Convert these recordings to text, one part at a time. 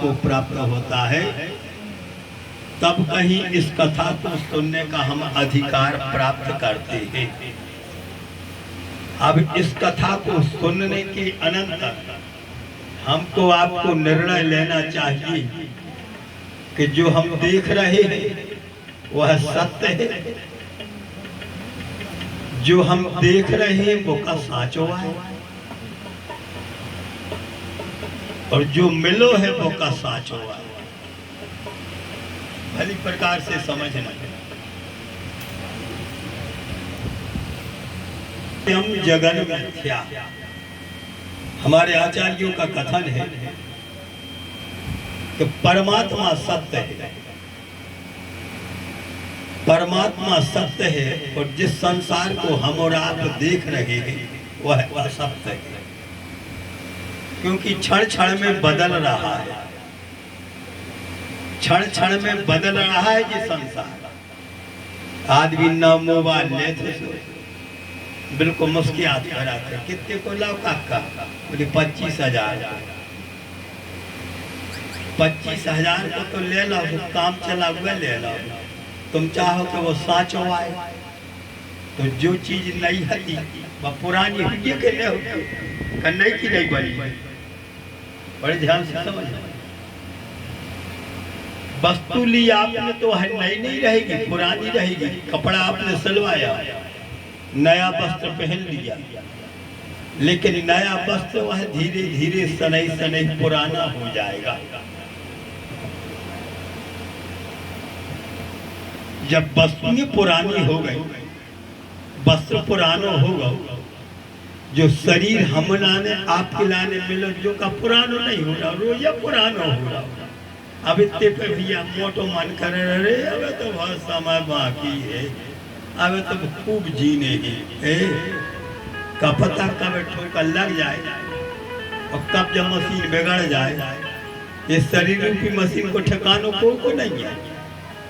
आपको प्राप्त होता है, तब कहीं इस कथा को सुनने का हम अधिकार प्राप्त करते हैं। अब इस कथा को सुनने के अनंतर हमको आपको निर्णय लेना चाहिए कि जो हम देख रहे हैं वह सत्य है, जो हम देख रहे हैं वो का साचो है, और जो मिलो है वो का साचो है। भली प्रकार से समझना। हम जगन मिथ्या, हमारे आचार्यों का कथन है कि परमात्मा सत्य है, परमात्मा सत्य है, और जिस संसार को हम और आप देख रहे हैं वह असत्य है, क्योंकि क्षण क्षण में बदल रहा है, क्षण क्षण में बदल रहा है ये संसार। आदमी न मोबाइल लेते बिल्कुल मुस्कियात करा थे, कितने को लाओ काका, बोले 25,000। 25,000 को तो ले लो, काम चला हुआ ले लो। तुम चाहो कि वो साचो आए, तो जो चीज नहीं है वह पुरानी हुई के ले हो, नहीं की नहीं बनी। बड़े ध्यान से समझ। वस्तु ली आपने तो है नई नहीं रहेगी, पुरानी रहेगी। कपड़ा आपने सिलवाया, नया वस्त्र पहन लिया, लेकिन नया वस्त्र वह धीरे धीरे सनई सनई पुराना हो जाएगा। जब वस्तुएं पुरानी हो गई, वस्त्र पुराना होगा, जो शरीर हम लाने आपके लाने मिलो जो का पुरानो नहीं हो रहा, रोजा पुरानो हो रहा। अब इतने पे भी मोटो मन कर रहे, अब तो बहुत समय बाकी है, अब तो खूब जीने ही का पता कब ठोकर लग जाए और कब जब मशीन बिगड़ जाए। ये शरीर रूपी मशीन को ठिकानों को नहीं है,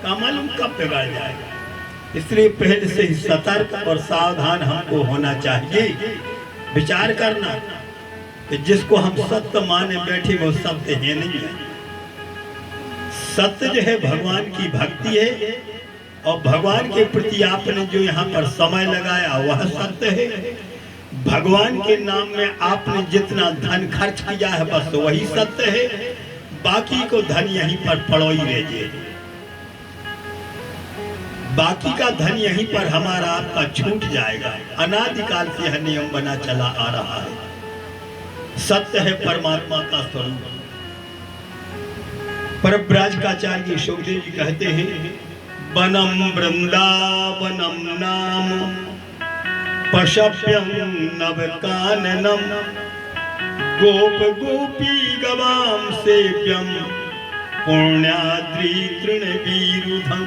का मालूम कब बिगड़ जाए। इसलिए पहले से ही सतर्क और सावधान हमको होना चाहिए, विचार करना कि जिसको हम सत्य माने बैठे वो सत्य है नहीं है। सत्य जो है भगवान की भक्ति है, और भगवान के प्रति आपने जो यहाँ पर समय लगाया वह सत्य है। भगवान के नाम में आपने जितना धन खर्च किया है बस वही सत्य है। बाकी को धन यहीं पर पड़ोई रहिए, बाकी का धन यहीं पर हमारा आपका छूट जाएगा। अनादिकाल से यह नियम बना चला आ रहा है। सत्य है परमात्मा का स्वरूप। परब्रज का आचार्य सुखदेव जी कहते हैं, वनम वृंदावनम नाम पशप्यम नवकाननम गोप गोपी गवाम सेव्यम पुण्याद्रि तृणवीरुधम।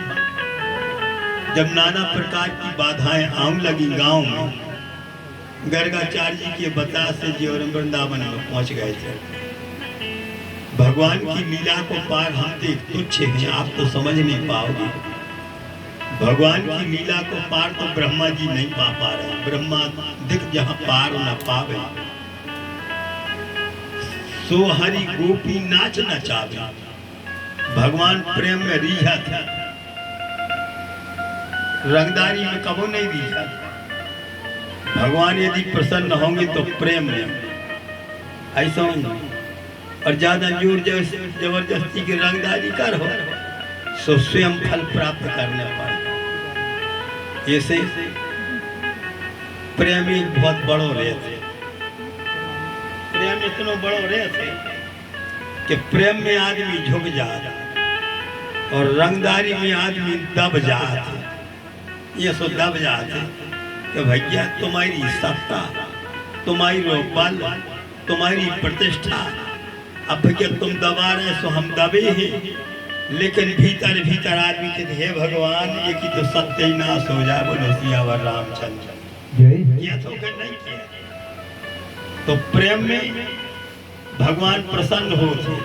जब नाना प्रकार की बाधाएं आम लगी गांव में, गर्गाचार्य जी के बता से जी और वृंदावन में पहुंच गए थे। भगवान की लीला को पार हम देख तुच्छ हैं, आप तो समझ नहीं पाओगे। भगवान की लीला को पार तो ब्रह्मा जी नहीं पा रहे। ब्रह्मा दिख जहां पार न पावे, सो हरि गोपी नाच नचावे। भगवान प्रेम में रीझा था, रंगदारी में कबो नहीं रीझा। भगवान यदि प्रसन्न होंगे तो प्रेम में ऐसा, और ज्यादा जोर जबरदस्ती की रंगदारी कर हो तो स्वयं फल प्राप्त करने पाए। ऐसे प्रेमी बहुत बड़ो रहे थे, प्रेम इतना बड़ो रहे थे कि प्रेम में आदमी झुक जाता और रंगदारी में आदमी दब जाता। ये सो दब जाते कि भैया तुम्हारी सत्ता, तुम्हारी बल, तुम्हारी प्रतिष्ठा, अब भैया तुम दबा रहे सो हम दबे हैं। लेकिन भीतर भीतर आदमी कहते हे भगवान ये की तो सत्य ही नाश हो जाए, बोलो सियावर रामचंद्र। ये तो नहीं किया। तो प्रेम में भगवान प्रसन्न होते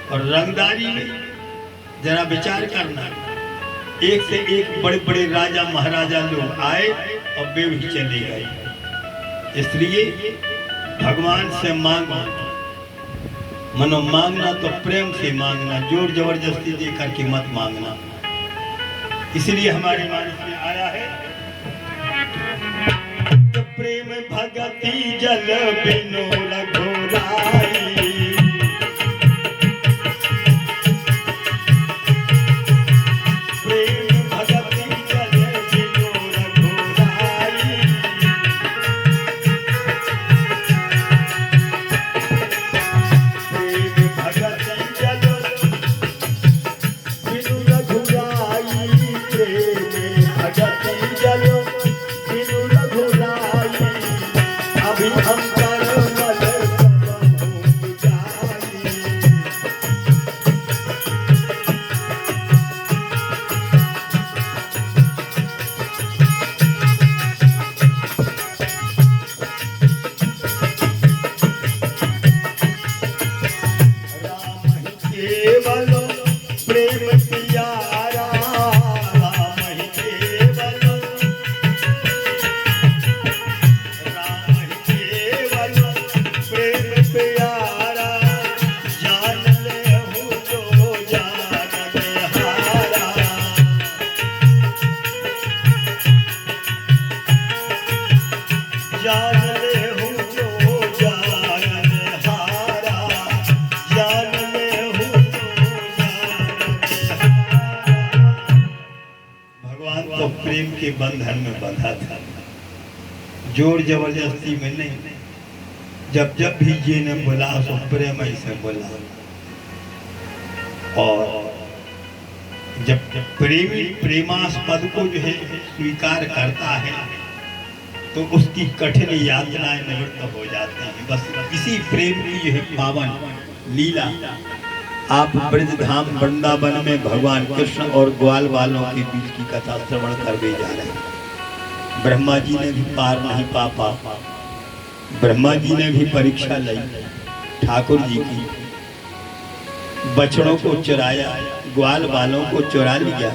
और रंगदारी में जरा विचार करना, एक से एक बड़े बड़े राजा महाराजा लोग आए और वे भी चले गए। इसलिए भगवान से मांगो, मनो मांगना तो प्रेम से मांगना, जोर जबरदस्ती दे करके मत मांगना। इसलिए हमारे मानस में आया है तो प्रेम भगति जल बिनु रघुराई, प्रेम के बंधन में बंधा था, जोर जबरदस्ती में नहीं। जब जब भी जी ने बोला सो प्रेम से बोला, और जब प्रेमी प्रेमास्पद को जो है स्वीकार करता है तो उसकी कठिन यातनाएं निवृत्त हो जाती हैं। बस इसी प्रेम की जो है पावन लीला आप ब्रजधाम वृंदावन में भगवान कृष्ण और ग्वाल वालों के बीच की कथा श्रवण करने जा रहे हैं। ब्रह्मा जी ने भी पार नहीं पा ब्रह्मा जी ने भी परीक्षा ली ठाकुर जी की, बछड़ों को चुराया, ग्वाल वालों को चुरा लिया,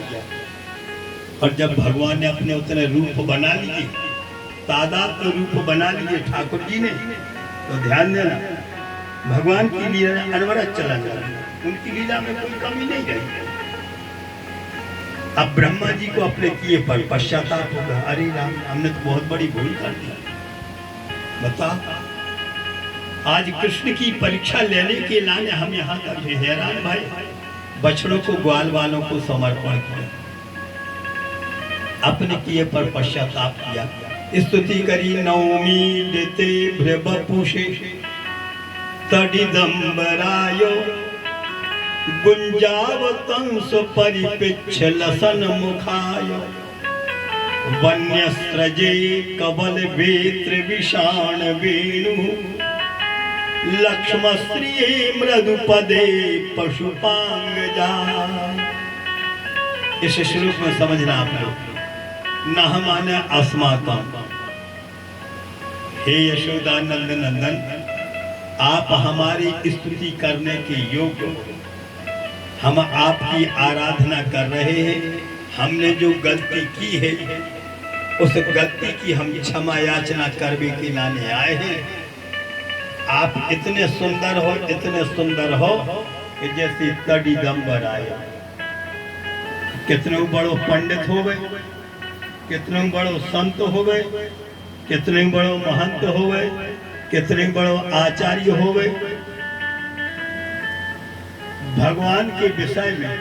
और जब भगवान ने अपने उतने रूप बना लिए, तादाद तो रूप बना लिए ठाकुर जी ने, तो ध्यान देना भगवान की लीला अनवरत चला जा रहा है, उनकी लीला में कोई कमी नहीं रही। अब ब्रह्मा जी को अपने किए पर पश्चाताप होगा, अरे राम हमने तो बहुत बड़ी भूल कर दी। बता आज कृष्ण की परीक्षा लेने के लाने हम यहाँ तक हैरान भाई, बछड़ों को ग्वाल वालों को समर्पण किया, अपने किए पर पश्चाताप किया। स्तुति करी नवमी देते भ्रवपुषे तडिदंबरायो गुंजावतंस परिपिच्छ लसन मुखायो वन्यस्त्रजे कबल वेत्र विषाण वेणु लक्ष्मश्री मृदुपदे पशुपांग जा। इस श्लोक में समझना आप लोग, न माने अस्माकम, हे यशोदा नंदन नंदन आप हमारी स्तुति करने के योग्य हो, हम आपकी आराधना कर रहे हैं। हमने जो गलती की है उस गलती की हम क्षमा याचना करने के लाने आए हैं। आप इतने सुंदर हो कि जैसे तड़ीगंबर आए, कितने बड़ो पंडित हो गए, कितने बड़ो संत हो गए, कितने बड़ो महंत हो गए, कितने बड़ो आचार्य हो गए। भगवान के विषय में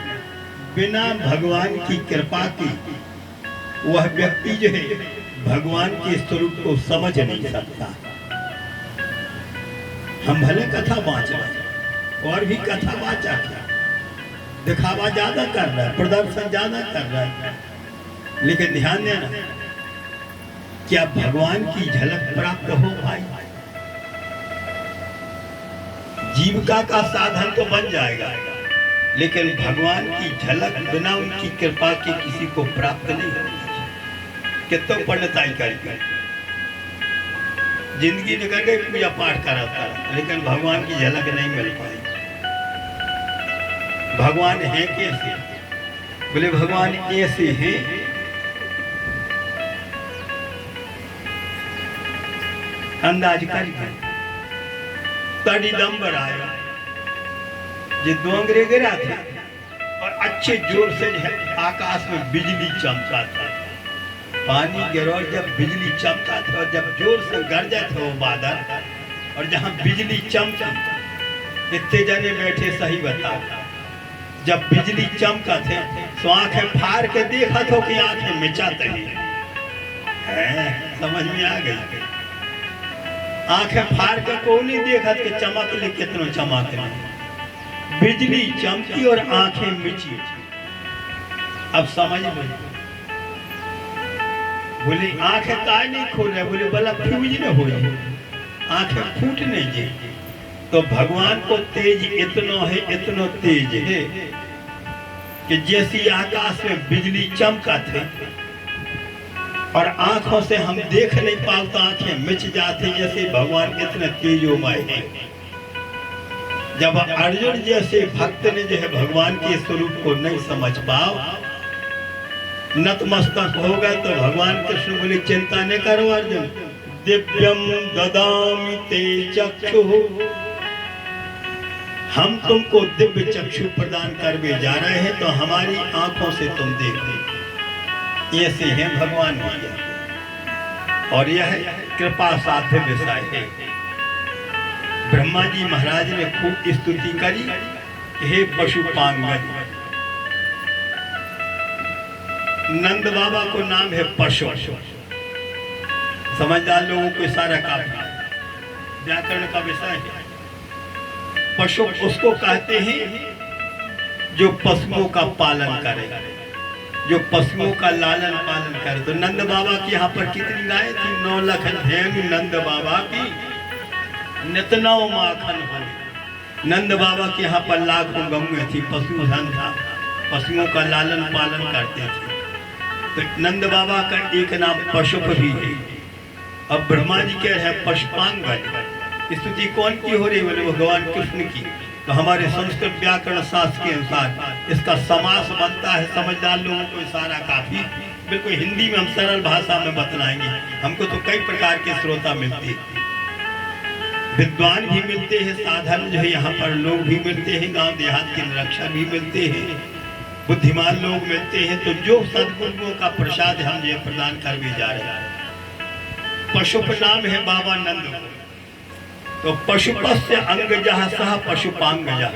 बिना भगवान की कृपा की वह व्यक्ति जो है भगवान के स्वरूप को समझ नहीं सकता। हम भले कथा बाँच रहे और भी कथा बाँचा क्या, दिखावा ज्यादा कर रहा है, प्रदर्शन ज्यादा कर रहा है, लेकिन ध्यान देना क्या भगवान की झलक प्राप्त हो भाई? जीविका का साधन तो बन जाएगा, लेकिन भगवान की झलक बिना उनकी कृपा के किसी को प्राप्त नहीं होगी। कितना पंडिताई करके जिंदगी निकल गई, पूजा पाठ कराता है, लेकिन भगवान की झलक नहीं मिल पाई। भगवान है कैसे? बोले भगवान ऐसे हैं अंदाज कर तड़ीदंबर आया, ये दोंगरे गिरा था और अच्छे जोर से जो है आकाश में बिजली चमका था। पानी गिरो जब बिजली चमका था और जब जोर से गरजा था वो बादल, और जहाँ बिजली चमकी इतने जने बैठे सही बता, जब बिजली चमका थे तो आंखें फाड़ के देखा तो कि आंखें मिचाते हैं, समझ में आ गई। आंखें फाड़ के को नहीं देखा कि चमक ले कितना चमक ले, बिजली चमकी और आंखें मिची। अब समझ में बोले आंखें काय नहीं खोल रहे, बोले बल्ब फ्यूज न हो जाए, आंखें फूट नहीं जाए। तो भगवान को तेज इतना है, इतना तेज है कि जैसी आकाश में बिजली चमका थे और आंखों से हम देख नहीं पाओ तो आंखें मिच जाती, जैसे भगवान इतने तेजोमय है। जब अर्जुन जैसे भक्त ने जो है भगवान के स्वरूप को नहीं समझ पाओ, नतमस्तक हो गए, तो भगवान कृष्ण बोले चिंता नहीं करो अर्जुन, दिव्यम ददामि ते चक्षु, हम तुमको दिव्य चक्षु प्रदान करने जा रहे हैं, तो हमारी आंखों से तुम देखो। ऐसे हैं भगवान भैया, और यह कृपा साध्य विषय है। ब्रह्मा जी महाराज ने खूब स्तुति करी, हे पशुपांगज। नंद बाबा को नाम है पशु, समझदार लोगों को सारा काफी व्याकरण का विषय है। पशु उसको कहते हैं जो पशुओं का पालन करे, जो पशुओं का लालन पालन करे। तो नंद बाबा के यहाँ पर कितनी गाय थी? 9 लाख धेनु नंद बाबा की नितनौ माखन हो। नंद बाबा के यहाँ पर लाखों गौएं थी, पशुधन था, पशुओं का लालन पालन करते थे। तो नंद बाबा का एक नाम पशुप भी है। अब ब्रह्मा जी कह रहे हैं पशुपांगज। स्तुति कौन की हो रही? बोले भगवान कृष्ण की। तो हमारे संस्कृत व्याकरण शास्त्र के अनुसार इसका समास बनता है। समझदार लोगों को सारा काफी बिल्कुल हिंदी में हम सरल भाषा में बतलाएंगे। हमको तो कई प्रकार के श्रोता मिलते हैं, विद्वान भी मिलते हैं, साधारण जो है यहाँ पर लोग भी मिलते हैं, गांव देहात के निरक्षर भी मिलते हैं, बुद्धिमान लोग मिलते हैं। तो जो सदगुरुओं का प्रसाद हम ये प्रदान करने जा रहे हैं। पशुप नाम है बाबा नंद। तो पशुपस्य अंगजः सह पशुपांगजः।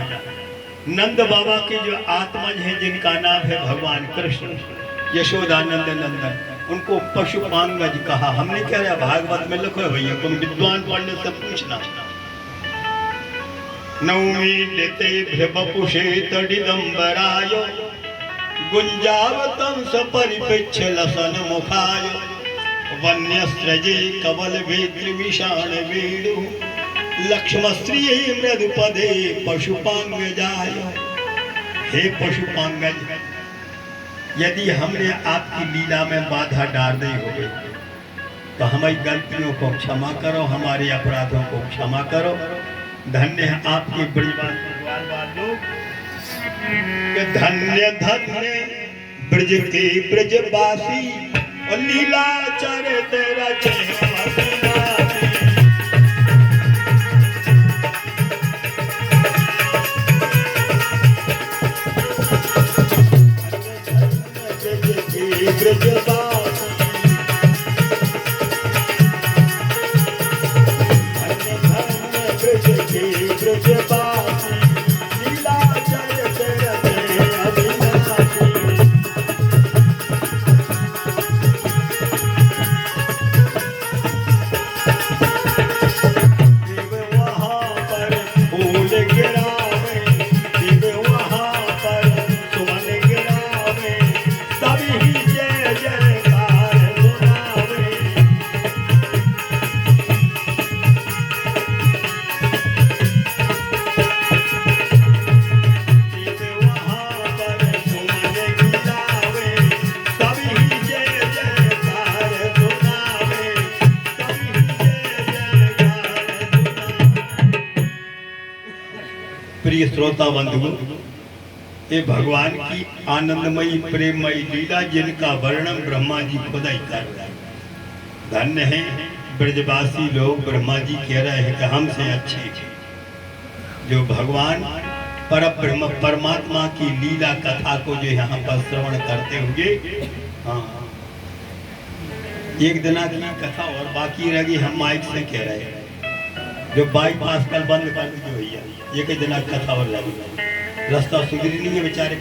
नंद बाबा के जो आत्मज है जिनका नाम है भगवान कृष्ण, यशोदानंद नंदन, उनको पशुपांगज कहा। हमने कह रहा भागवत में लिखो भैया, तुम विद्वान पढ़ने से पूछना। नवमी लेते वपुषे तडिदंबराय गुंजावतम सपरिपेक्ष लसन मुखाय वन्यस्रजे कवल वेद्र विषाण वेणु लक्ष्मश्री मृदुपदे पशुपांगजाय। हे पशुपांगज, यदि हमने आपकी लीला में बाधा डाल दी हो गई तो हमारी गलतियों को क्षमा करो, हमारे अपराधों को क्षमा करो। धन्य है आपकी बड़ी बात लोग, धन्य धन्य ब्रज के ब्रजवासी और लीला चर तेरा चेहरा। प्रिय श्रोता बंधु, ये भगवान की आनंदमयी प्रेममयी लीला जिनका वर्णन ब्रह्मा जी खुद ही कर रहे हैं। धन्य है ब्रजवासी लोग। ब्रह्मा जी कह रहे हैं कि हमसे अच्छे जो भगवान पर ब्रह्म परमात्मा की लीला कथा को जो यहाँ पर श्रवण करते हुए, हाँ एक दिना की कथा और बाकी रह गई। हम माइक से कह रहे हैं जो बाईपास कल बंद कर दी भैया, एक दिना कथा और लगी, रास्ता सुधरी नहीं है बेचारे।